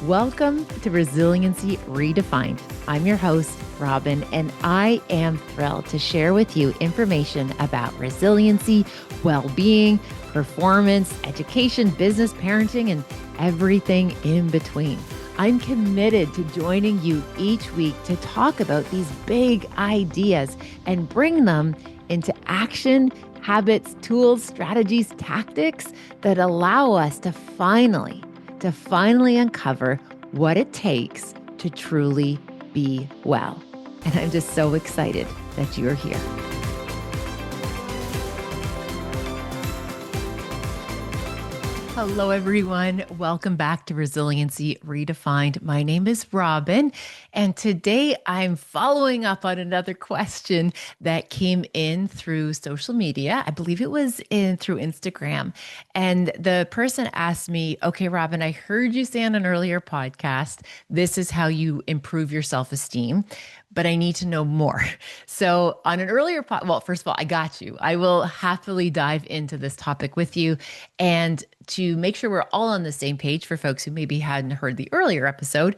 Welcome to Resiliency Redefined. I'm your host, Robyne, and I am thrilled to share with you information about resiliency, well-being, performance, education, business, parenting, and everything in between. I'm committed to joining you each week to talk about these big ideas and bring them into action, habits, tools, strategies, tactics that allow us to finally uncover what it takes to truly be well. And I'm just so excited that you're here. Hello, everyone. Welcome back to Resiliency Redefined. My name is Robyne, and today I'm following up on another question that came in through social media. I believe it was through Instagram. And the person asked me, okay, Robyne, I heard you say on an earlier podcast, this is how you improve your self-esteem, but I need to know more. So on an earlier first of all, I got you. I will happily dive into this topic with you. And to make sure we're all on the same page for folks who maybe hadn't heard the earlier episode,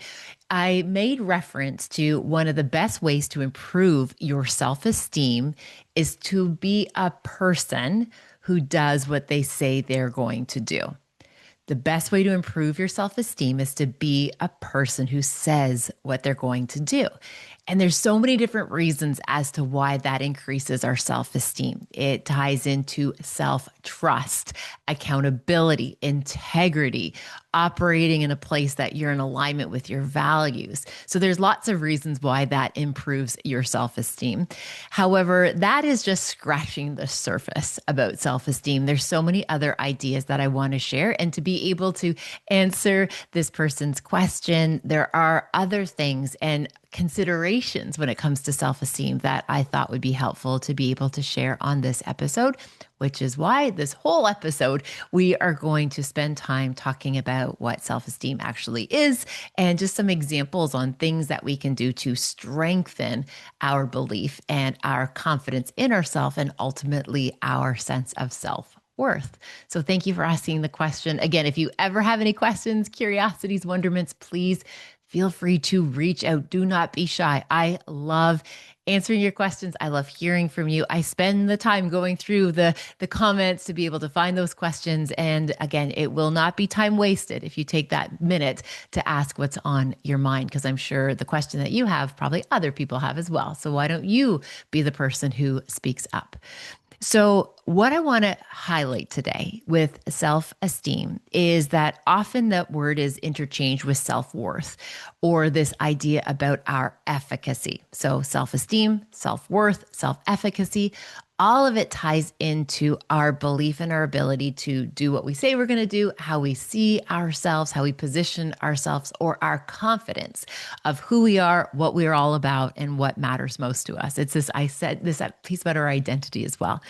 I made reference to one of the best ways to improve your self-esteem is to be a person who does what they say they're going to do. The best way to improve your self-esteem is to be a person who says what they're going to do. And there's so many different reasons as to why that increases our self-esteem. It ties into self-trust, accountability, integrity, operating in a place that you're in alignment with your values. So there's lots of reasons why that improves your self-esteem. However, that is just scratching the surface about self-esteem. There's so many other ideas that I want to share. And to be able to answer this person's question, there are other things and considerations when it comes to self-esteem that I thought would be helpful to be able to share on this episode, which is why this whole episode, we are going to spend time talking about what self-esteem actually is and just some examples on things that we can do to strengthen our belief and our confidence in ourselves and ultimately our sense of self-worth. So thank you for asking the question. Again, if you ever have any questions, curiosities, wonderments, please feel free to reach out. Do not be shy. I love answering your questions. I love hearing from you. I spend the time going through the comments to be able to find those questions. And again, it will not be time wasted if you take that minute to ask what's on your mind, because I'm sure the question that you have, probably other people have as well. So why don't you be the person who speaks up? So what I want to highlight today with self-esteem is that often that word is interchanged with self-worth or this idea about our efficacy. So self-esteem, self-worth, self-efficacy, all of it ties into our belief in our ability to do what we say we're going to do, how we see ourselves, how we position ourselves, or our confidence of who we are, what we're all about, and what matters most to us. It's this, I said this piece about our identity as well.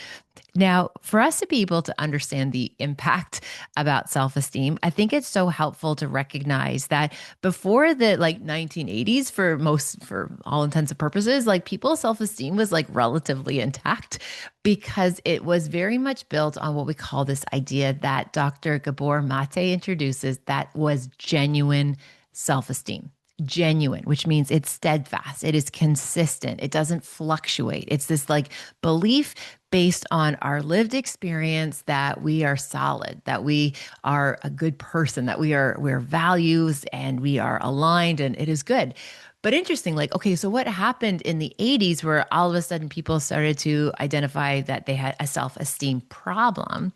Now, for us to be able to understand the impact about self-esteem, I think it's so helpful to recognize that before the 1980s, for all intents and purposes, people's self-esteem was relatively intact because it was very much built on what we call this idea that Dr. Gabor Mate introduces that was genuine self-esteem. Genuine, which means it's steadfast, it is consistent, it doesn't fluctuate. It's this belief based on our lived experience that we are solid, that we are a good person, that we're values and we are aligned and it is good. But interesting, okay, so what happened in the 80s where all of a sudden people started to identify that they had a self-esteem problem?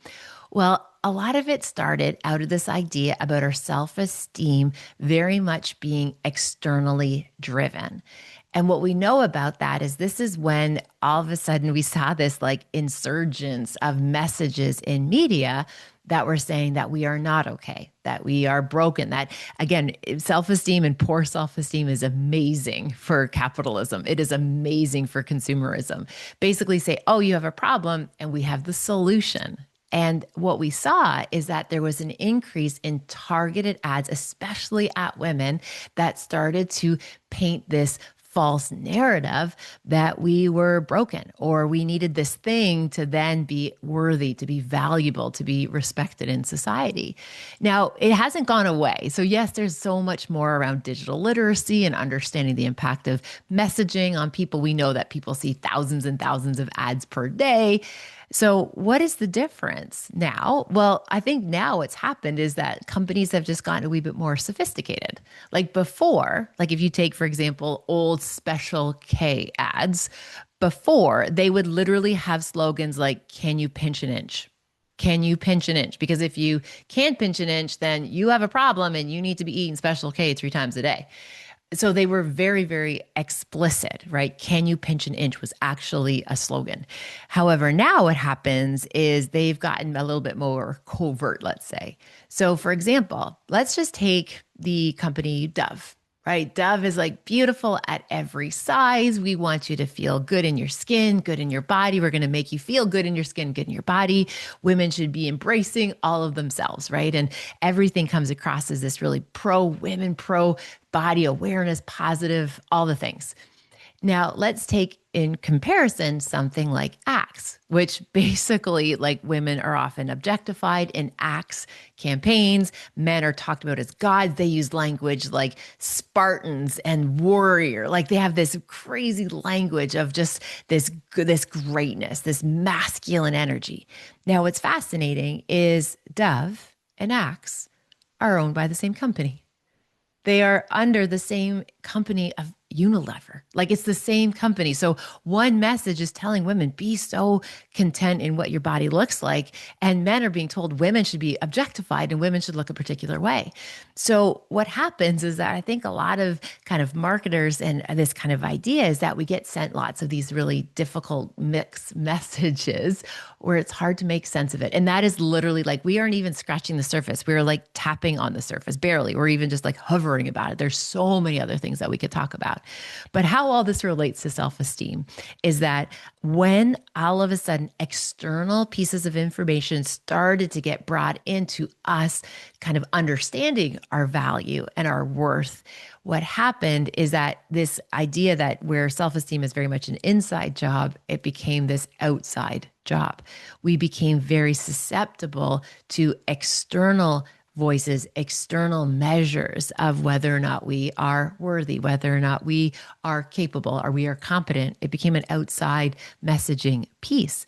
Well, a lot of it started out of this idea about our self-esteem very much being externally driven. And what we know about that is this is when all of a sudden we saw this insurgence of messages in media that were saying that we are not okay, that we are broken, that again, self-esteem and poor self-esteem is amazing for capitalism. It is amazing for consumerism. Basically say, oh, you have a problem and we have the solution. And what we saw is that there was an increase in targeted ads, especially at women, that started to paint this false narrative that we were broken or we needed this thing to then be worthy, to be valuable, to be respected in society. Now, it hasn't gone away. So, yes, there's so much more around digital literacy and understanding the impact of messaging on people. We know that people see thousands and thousands of ads per day. So, what is the difference now? Well, I think now what's happened is that companies have just gotten a wee bit more sophisticated. Like before, like if you take, for example, old Special K ads, before they would literally have slogans like, "Can you pinch an inch?" Can you pinch an inch? Because if you can't pinch an inch, then you have a problem and you need to be eating Special K 3 times a day. So they were very, very explicit, right? Can you pinch an inch was actually a slogan. However, now what happens is they've gotten a little bit more covert, let's say. So for example, let's just take the company Dove, right? Dove is like beautiful at every size. We want you to feel good in your skin, good in your body. We're going to make you feel good in your skin, good in your body. Women should be embracing all of themselves, right? And everything comes across as this really pro women, pro body awareness, positive, all the things. Now, let's take in comparison something like Axe, which basically, like, women are often objectified in Axe campaigns. Men are talked about as gods. They use language like Spartans and warrior. Like, they have this crazy language of just this greatness, this masculine energy. Now, what's fascinating is Dove and Axe are owned by the same company. They are under the same company of Unilever. Like, it's the same company. So one message is telling women, be so content in what your body looks like. And men are being told women should be objectified and women should look a particular way. So what happens is that I think a lot of kind of marketers and this kind of idea is that we get sent lots of these really difficult mixed messages where it's hard to make sense of it. And that is literally like, we aren't even scratching the surface. We're like tapping on the surface, barely. We're even just like hovering about it. There's so many other things that we could talk about. But how all this relates to self-esteem is that when all of a sudden external pieces of information started to get brought into us kind of understanding our value and our worth, what happened is that this idea that where self-esteem is very much an inside job, it became this outside job. We became very susceptible to external voices, external measures of whether or not we are worthy, whether or not we are capable or we are competent. It became an outside messaging piece.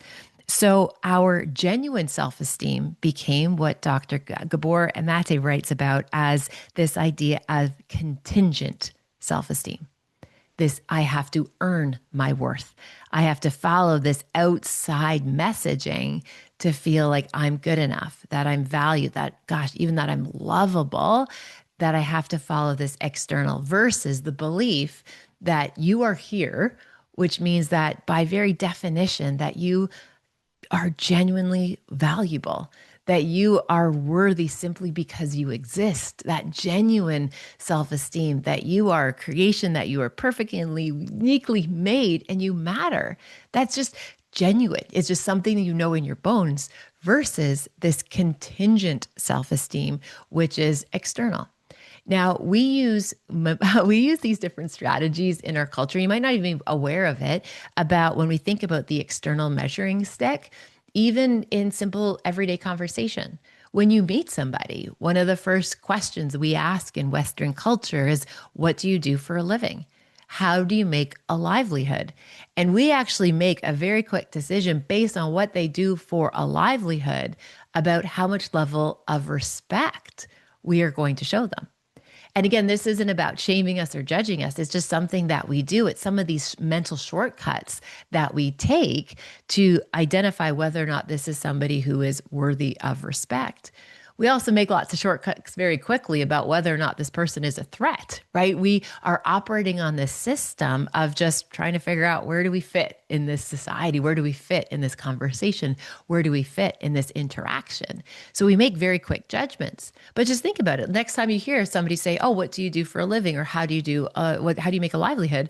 So our genuine self-esteem became what Dr. Gabor Mate writes about as this idea of contingent self-esteem. This, I have to earn my worth. I have to follow this outside messaging to feel like I'm good enough, that I'm valued, that, gosh, even that I'm lovable, that I have to follow this external versus the belief that you are here, which means that by very definition that you are genuinely valuable, that you are worthy simply because you exist, that genuine self-esteem, that you are a creation, that you are perfectly, uniquely made and you matter. That's just genuine. It's just something that you know in your bones versus this contingent self-esteem, which is external. Now, we use these different strategies in our culture. You might not even be aware of it about when we think about the external measuring stick, even in simple everyday conversation. When you meet somebody, one of the first questions we ask in Western culture is, what do you do for a living? How do you make a livelihood? And we actually make a very quick decision based on what they do for a livelihood about how much level of respect we are going to show them. And again, this isn't about shaming us or judging us. It's just something that we do. It's some of these mental shortcuts that we take to identify whether or not this is somebody who is worthy of respect. We also make lots of shortcuts very quickly about whether or not this person is a threat, right? We are operating on this system of just trying to figure out, where do we fit in this society? Where do we fit in this conversation? Where do we fit in this interaction? So we make very quick judgments. But just think about it. Next time you hear somebody say, oh, what do you do for a living? Or how do you make a livelihood?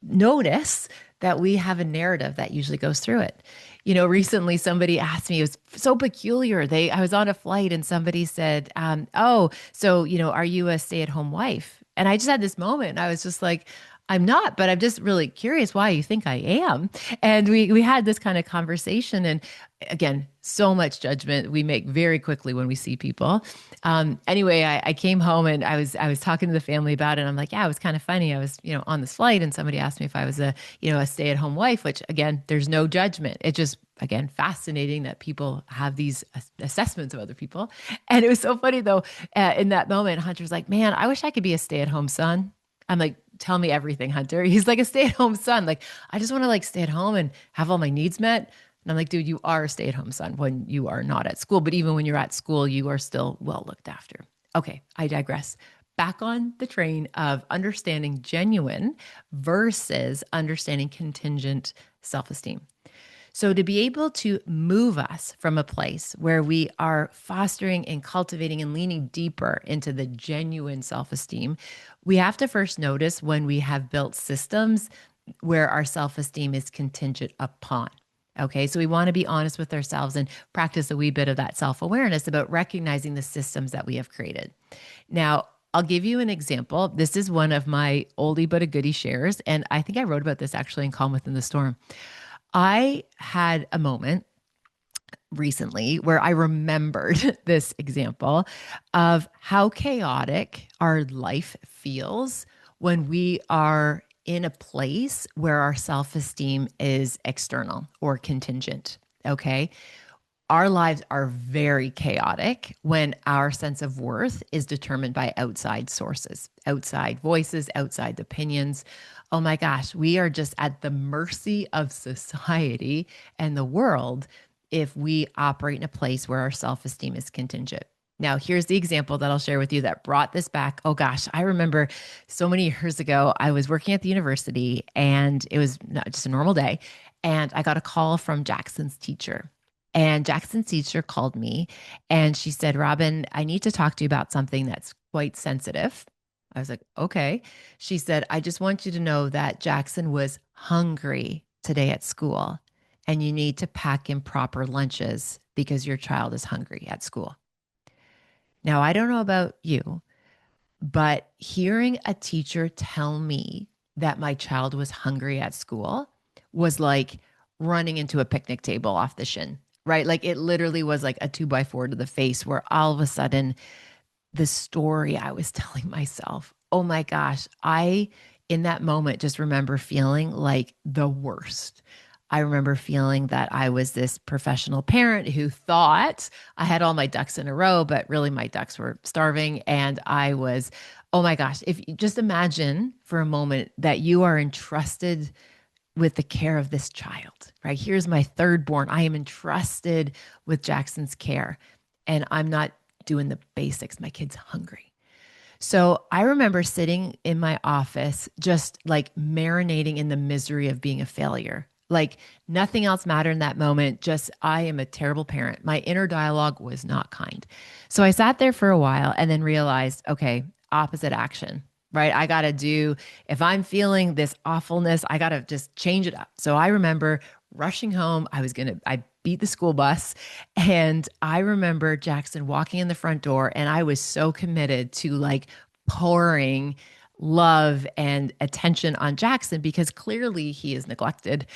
Notice that we have a narrative that usually goes through it. You know, recently somebody asked me, it was so peculiar. I was on a flight and somebody said, oh, so, are you a stay-at-home wife? And I just had this moment. I was just like, I'm not, but I'm just really curious why you think I am. And we had this kind of conversation, and again, so much judgment we make very quickly when we see people. Anyway, I came home and I was talking to the family about it. And I'm like, yeah, it was kind of funny. I was on this flight, and somebody asked me if I was a stay-at-home wife. Which again, there's no judgment. It just again fascinating that people have these assessments of other people. And it was so funny though. In that moment, Hunter's like, man, I wish I could be a stay-at-home son. I'm like, tell me everything, Hunter. He's like a stay-at-home son. Like, I just want to like stay at home and have all my needs met. And I'm like, dude, you are a stay-at-home son when you are not at school. But even when you're at school, you are still well looked after. Okay, I digress. Back on the train of understanding genuine versus understanding contingent self-esteem. So, to be able to move us from a place where we are fostering and cultivating and leaning deeper into the genuine self esteem, we have to first notice when we have built systems where our self esteem is contingent upon. Okay, so we want to be honest with ourselves and practice a wee bit of that self awareness about recognizing the systems that we have created. Now, I'll give you an example. This is one of my oldie but a goodie shares. And I think I wrote about this actually in Calm Within the Storm. I had a moment recently where I remembered this example of how chaotic our life feels when we are in a place where our self esteem is external or contingent. Okay. Our lives are very chaotic when our sense of worth is determined by outside sources, outside voices, outside opinions. Oh my gosh, we are just at the mercy of society and the world if we operate in a place where our self esteem is contingent. Now, here's the example that I'll share with you that brought this back. Oh gosh, I remember so many years ago, I was working at the university and it was just a normal day. And I got a call from Jackson's teacher. And Jackson's teacher called me and she said, Robyne, I need to talk to you about something that's quite sensitive. I was like, okay. She said, I just want you to know that Jackson was hungry today at school and you need to pack in proper lunches because your child is hungry at school. Now, I don't know about you, but hearing a teacher tell me that my child was hungry at school was like running into a picnic table off the shin, right? Like it literally was like a 2x4 to the face where all of a sudden the story I was telling myself, oh my gosh, I, in that moment, just remember feeling like the worst. I remember feeling that I was this professional parent who thought I had all my ducks in a row, but really my ducks were starving. And I was, oh my gosh, if you just imagine for a moment that you are entrusted with the care of this child, right? Here's my third born. I am entrusted with Jackson's care and I'm not doing the basics. My kid's hungry. So I remember sitting in my office, just like marinating in the misery of being a failure. Like nothing else mattered in that moment. Just, I am a terrible parent. My inner dialogue was not kind. So I sat there for a while and then realized, okay, opposite action, right? I got to do, if I'm feeling this awfulness, I got to just change it up. So I remember rushing home. I beat the school bus. And I remember Jackson walking in the front door and I was so committed to like pouring love and attention on Jackson because clearly he is neglected.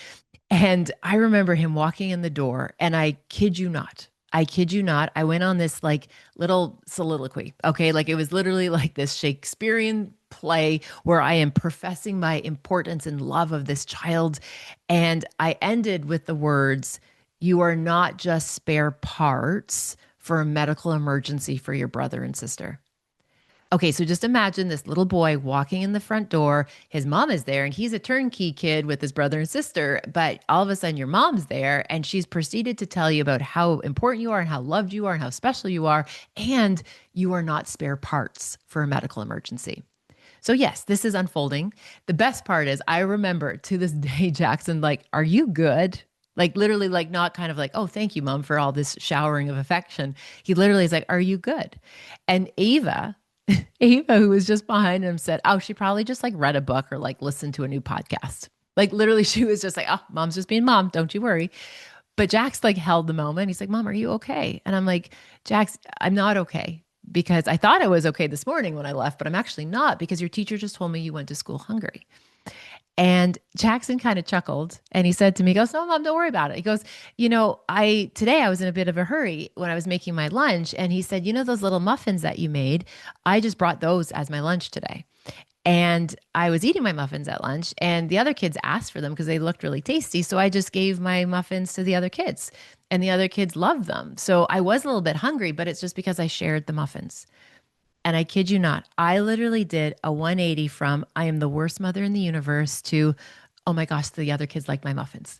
And I remember him walking in the door and I kid you not, I went on this like little soliloquy. Okay. Like it was literally like this Shakespearean play where I am professing my importance and love of this child. And I ended with the words, you are not just spare parts for a medical emergency for your brother and sister. Okay, so just imagine this little boy walking in the front door. His mom is there, and he's a turnkey kid with his brother and sister. But all of a sudden, your mom's there, and she's proceeded to tell you about how important you are, and how loved you are, and how special you are, and you are not spare parts for a medical emergency. So, yes, this is unfolding. The best part is, I remember to this day, Jackson, like, are you good? Like, literally, like, not kind of like, oh, thank you, mom, for all this showering of affection. He literally is like, are you good? And Ava, who was just behind him, said, oh, she probably just like read a book or like listened to a new podcast. Like literally, she was just like, oh, mom's just being mom. Don't you worry. But Jax like held the moment. He's like, Mom, are you okay? And I'm like, Jax, I'm not okay because I thought I was okay this morning when I left, but I'm actually not because your teacher just told me you went to school hungry. And Jackson kind of chuckled and he said to me, he goes, "No, Mom, don't worry about it." He goes, today I was in a bit of a hurry when I was making my lunch. And he said, those little muffins that you made, I just brought those as my lunch today. And I was eating my muffins at lunch, and the other kids asked for them because they looked really tasty. So I just gave my muffins to the other kids, and the other kids loved them. So I was a little bit hungry, but it's just because I shared the muffins. And I kid you not, I literally did a 180 from I am the worst mother in the universe to, oh my gosh, the other kids like my muffins.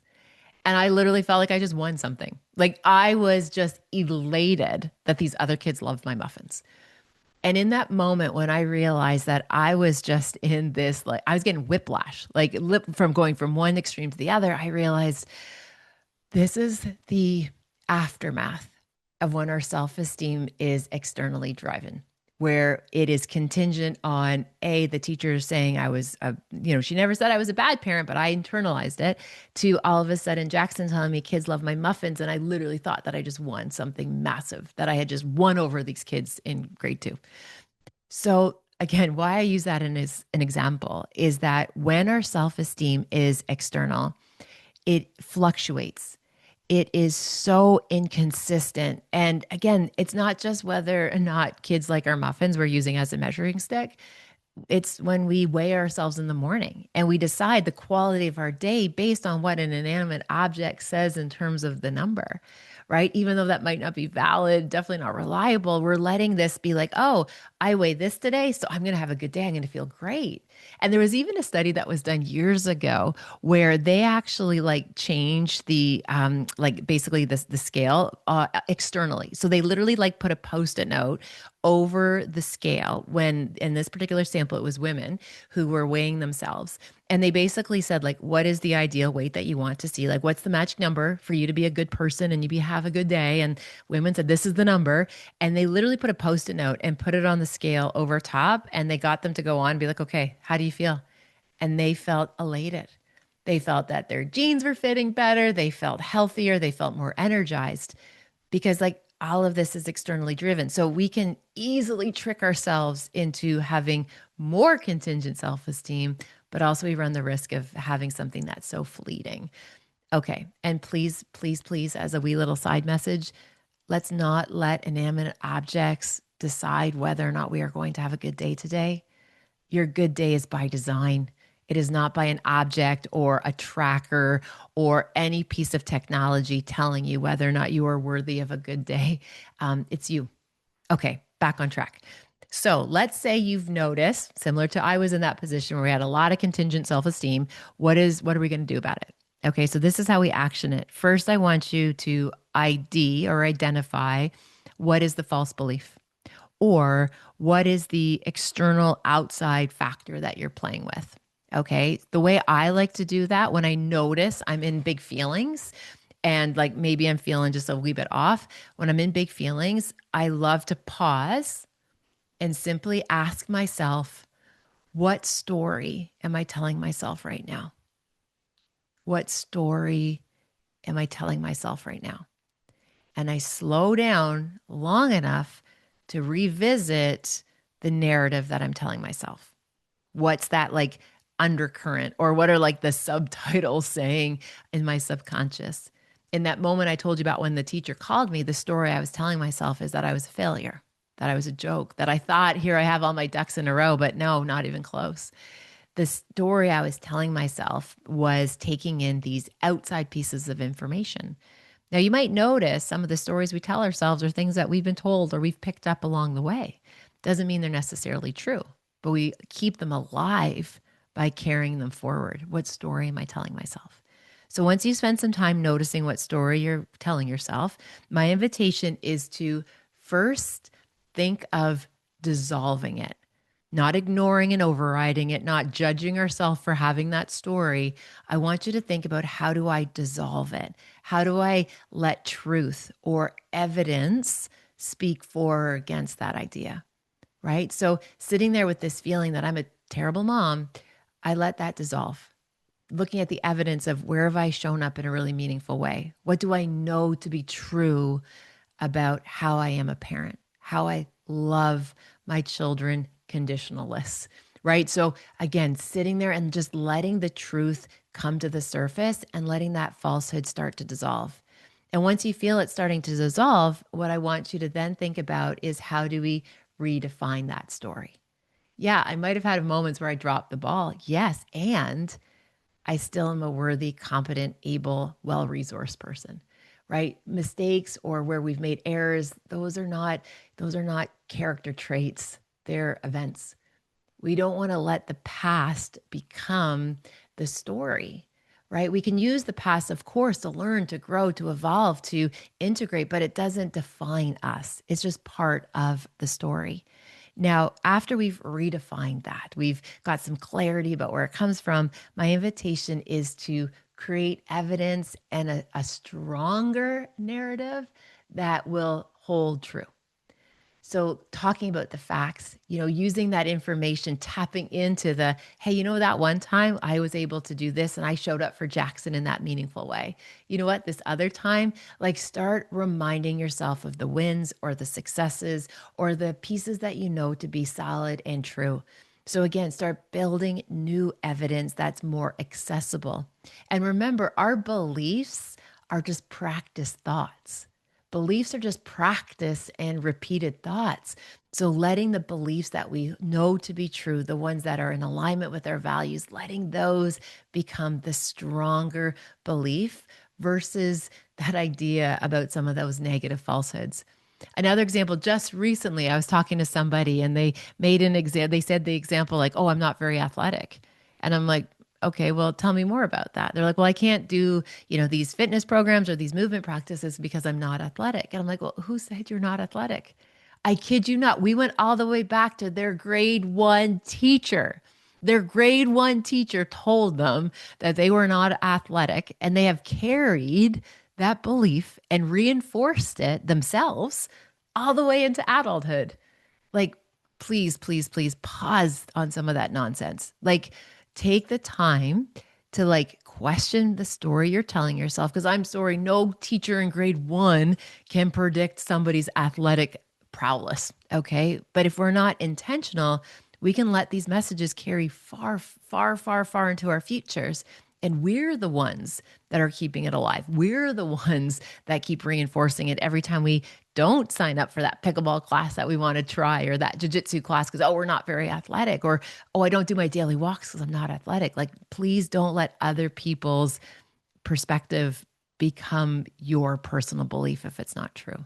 And I literally felt like I just won something. Like I was just elated that these other kids loved my muffins. And in that moment, when I realized that I was just in this, like I was getting whiplash, like from going from one extreme to the other, I realized this is the aftermath of when our self esteem is externally driven, where it is contingent on the teacher saying I was, she never said I was a bad parent, but I internalized it, to all of a sudden Jackson telling me kids love my muffins. And I literally thought that I just won something massive, that I had just won over these kids in grade 2. So again, why I use that as an example is that when our self esteem is external, it fluctuates. It is so inconsistent. And again, it's not just whether or not kids like our muffins we're using as a measuring stick. It's when we weigh ourselves in the morning and we decide the quality of our day based on what an inanimate object says in terms of the number, right? Even though that might not be valid, definitely not reliable, we're letting this be like, oh, I weigh this today, so I'm going to have a good day. I'm going to feel great. And there was even a study that was done years ago where they actually like changed the like basically the scale externally. So they literally like put a post-it note over the scale when in this particular sample it was women who were weighing themselves, and they basically said like, what is the ideal weight that you want to see, like what's the magic number for you to be a good person and you have a good day, and women said this is the number, and they literally put a post-it note and put it on the scale over top, and they got them to go on and be like, okay, how do you feel? And they felt elated. They felt that their jeans were fitting better, they felt healthier, they felt more energized, because like all of this is externally driven. So we can easily trick ourselves into having more contingent self-esteem, but also we run the risk of having something that's so fleeting. Okay. And please, please, please, as a wee little side message, let's not let inanimate objects decide whether or not we are going to have a good day today. Your good day is by design. It is not by an object or a tracker or any piece of technology telling you whether or not you are worthy of a good day. It's you. Okay, back on track. So let's say you've noticed, similar to I was in that position where we had a lot of contingent self-esteem. What are we going to do about it? Okay, so this is how we action it. First, I want you to ID or identify what is the false belief, or what is the external outside factor that you're playing with. Okay. The way I like to do that when I notice I'm in big feelings and like maybe I'm feeling just a wee bit off, when I'm in big feelings, I love to pause and simply ask myself, what story am I telling myself right now? What story am I telling myself right now? And I slow down long enough to revisit the narrative that I'm telling myself. What's that like undercurrent, or what are like the subtitles saying in my subconscious? In that moment I told you about when the teacher called me, the story I was telling myself is that I was a failure, that I was a joke, that I thought, here I have all my ducks in a row, but no, not even close. The story I was telling myself was taking in these outside pieces of information. Now, you might notice some of the stories we tell ourselves are things that we've been told or we've picked up along the way. Doesn't mean they're necessarily true, but we keep them alive by carrying them forward. What story am I telling myself? So once you spend some time noticing what story you're telling yourself, my invitation is to first think of dissolving it, not ignoring and overriding it, not judging ourselves for having that story. I want you to think about, how do I dissolve it? How do I let truth or evidence speak for or against that idea? Right? So sitting there with this feeling that I'm a terrible mom, I let that dissolve. Looking at the evidence of, where have I shown up in a really meaningful way? What do I know to be true about how I am a parent, how I love my children conditionalists, right? So again, sitting there and just letting the truth come to the surface and letting that falsehood start to dissolve. And once you feel it starting to dissolve, what I want you to then think about is how do we redefine that story? Yeah, I might have had moments where I dropped the ball. Yes. And I still am a worthy, competent, able, well-resourced person, right? Mistakes or where we've made errors, those are not character traits. They're events. We don't want to let the past become the story, right? We can use the past, of course, to learn, to grow, to evolve, to integrate, but it doesn't define us. It's just part of the story. Now, after we've redefined that, we've got some clarity about where it comes from, my invitation is to create evidence and a stronger narrative that will hold true. So talking about the facts, using that information, tapping into the, hey, that one time I was able to do this and I showed up for Jackson in that meaningful way. You know what? This other time, like start reminding yourself of the wins or the successes or the pieces that you know to be solid and true. So again, start building new evidence that's more accessible. And remember, our beliefs are just practice thoughts. Beliefs are just practice and repeated thoughts. So, letting the beliefs that we know to be true, the ones that are in alignment with our values, letting those become the stronger belief versus that idea about some of those negative falsehoods. Another example, just recently, I was talking to somebody and they made an example. They said the example, like, oh, I'm not very athletic. And I'm like, okay, well, tell me more about that. They're like, well, I can't do, these fitness programs or these movement practices because I'm not athletic. And I'm like, well, who said you're not athletic? I kid you not. We went all the way back to their grade one teacher. Their grade one teacher told them that they were not athletic, and they have carried that belief and reinforced it themselves all the way into adulthood. Like, please, please, please pause on some of that nonsense. Like, take the time to question the story you're telling yourself. Because I'm sorry, no teacher in grade one can predict somebody's athletic prowess. Okay. But if we're not intentional, we can let these messages carry far, far, far, far into our futures. And we're the ones that are keeping it alive. We're the ones that keep reinforcing it every time we don't sign up for that pickleball class that we want to try or that jujitsu class because, oh, we're not very athletic, or, oh, I don't do my daily walks because I'm not athletic. Like, please don't let other people's perspective become your personal belief if it's not true.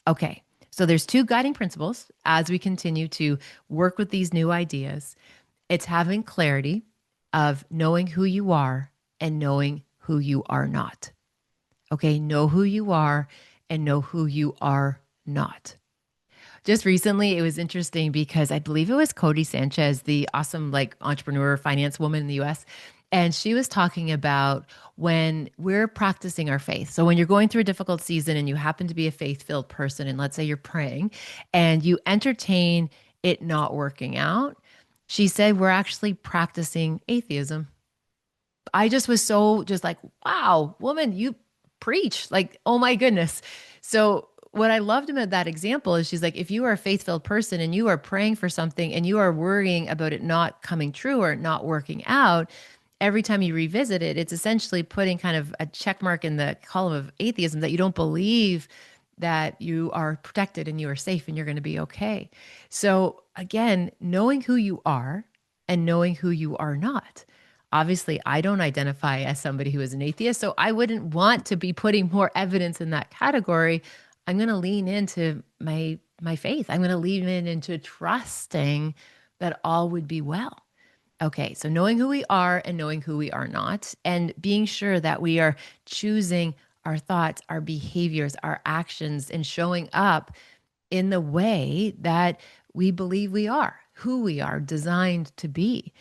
Okay. So there's two guiding principles as we continue to work with these new ideas. It's having clarity of knowing who you are and knowing who you are not. Okay, know who you are and know who you are not. Just recently, it was interesting because I believe it was Cody Sanchez, the awesome entrepreneur finance woman in the US. And she was talking about when we're practicing our faith. So when you're going through a difficult season and you happen to be a faith-filled person, and let's say you're praying and you entertain it not working out, she said we're actually practicing atheism. I just was so just like, wow, woman, you preach. Like, oh my goodness. So what I loved about that example is she's like, if you are a faith-filled person and you are praying for something and you are worrying about it not coming true or not working out, every time you revisit it, it's essentially putting kind of a check mark in the column of atheism that you don't believe that you are protected and you are safe and you're going to be okay. So again, knowing who you are and knowing who you are not. Obviously, I don't identify as somebody who is an atheist, so I wouldn't want to be putting more evidence in that category. I'm going to lean into my faith. I'm going to lean into trusting that all would be well. Okay, so knowing who we are and knowing who we are not, and being sure that we are choosing our thoughts, our behaviors, our actions, and showing up in the way that we believe we are, who we are designed to be.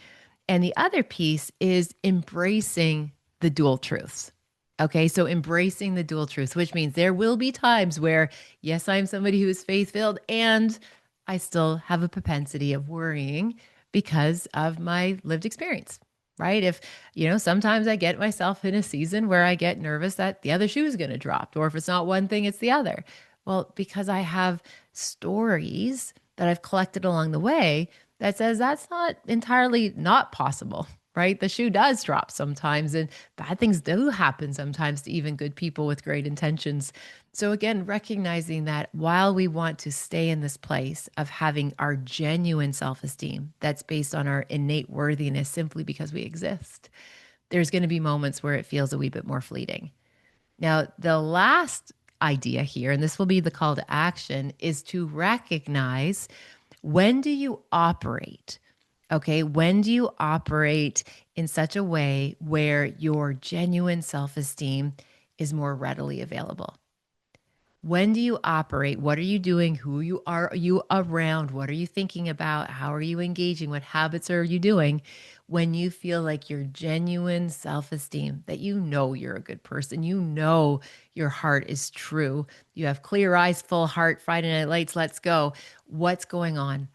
And the other piece is embracing the dual truths. Okay, so embracing the dual truths, which means there will be times where, yes, I'm somebody who is faith-filled and I still have a propensity of worrying because of my lived experience, right? If, sometimes I get myself in a season where I get nervous that the other shoe is going to drop, or if it's not one thing, it's the other. Well, because I have stories that I've collected along the way that says that's not entirely not possible, right? The shoe does drop sometimes, and bad things do happen sometimes to even good people with great intentions. So, again, recognizing that while we want to stay in this place of having our genuine self esteem that's based on our innate worthiness simply because we exist, there's going to be moments where it feels a wee bit more fleeting. Now, the last idea here, and this will be the call to action, is to recognize, when do you operate? Okay, when do you operate in such a way where your genuine self esteem is more readily available? When do you operate? What are you doing? Are you around? What are you thinking about? How are you engaging? What habits are you doing when you feel like your genuine self-esteem, that you know you're a good person, you know your heart is true, you have clear eyes, full heart, Friday Night Lights, let's go. What's going on?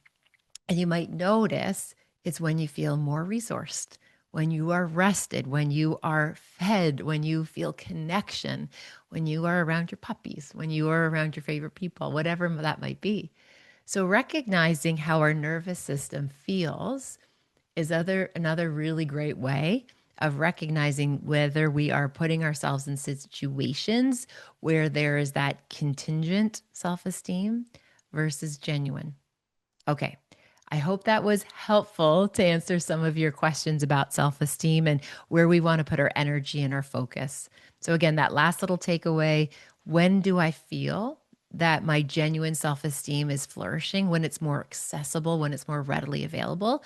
And you might notice it's when you feel more resourced, when you are rested, when you are fed, when you feel connection, when you are around your puppies, when you are around your favorite people, whatever that might be. So recognizing how our nervous system feels is another really great way of recognizing whether we are putting ourselves in situations where there is that contingent self-esteem versus genuine. Okay. I hope that was helpful to answer some of your questions about self-esteem and where we want to put our energy and our focus. So again, that last little takeaway, when do I feel that my genuine self-esteem is flourishing? When it's more accessible, when it's more readily available,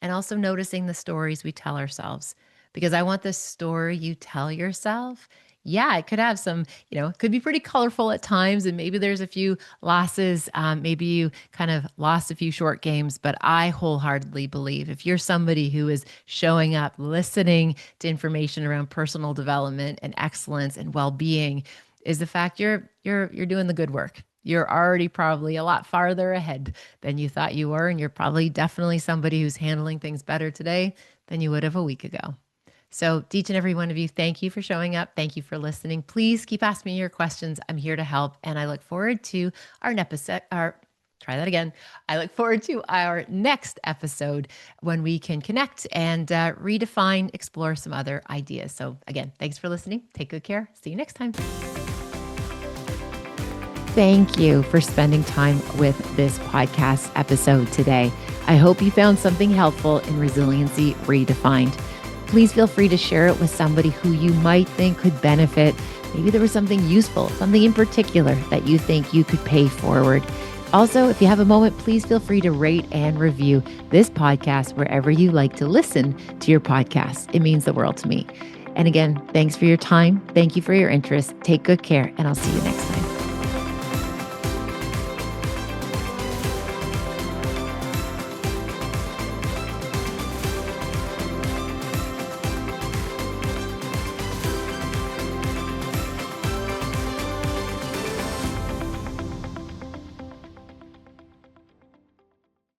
and also noticing the stories we tell ourselves. Because I want the story you tell yourself, yeah, it could have some, it could be pretty colorful at times, and maybe there's a few losses. Maybe you kind of lost a few short games, but I wholeheartedly believe if you're somebody who is showing up, listening to information around personal development and excellence and well-being, is the fact you're doing the good work. You're already probably a lot farther ahead than you thought you were, and you're probably definitely somebody who's handling things better today than you would have a week ago. So to each and every one of you, thank you for showing up. Thank you for listening. Please keep asking me your questions. I'm here to help. And I look forward to our next episode. Try that again. I look forward to our next episode when we can connect and redefine, explore some other ideas. So again, thanks for listening. Take good care. See you next time. Thank you for spending time with this podcast episode today. I hope you found something helpful in Resiliency Redefined. Please feel free to share it with somebody who you might think could benefit. Maybe there was something useful, something in particular that you think you could pay forward. Also, if you have a moment, please feel free to rate and review this podcast wherever you like to listen to your podcast. It means the world to me. And again, thanks for your time. Thank you for your interest. Take good care, and I'll see you next time.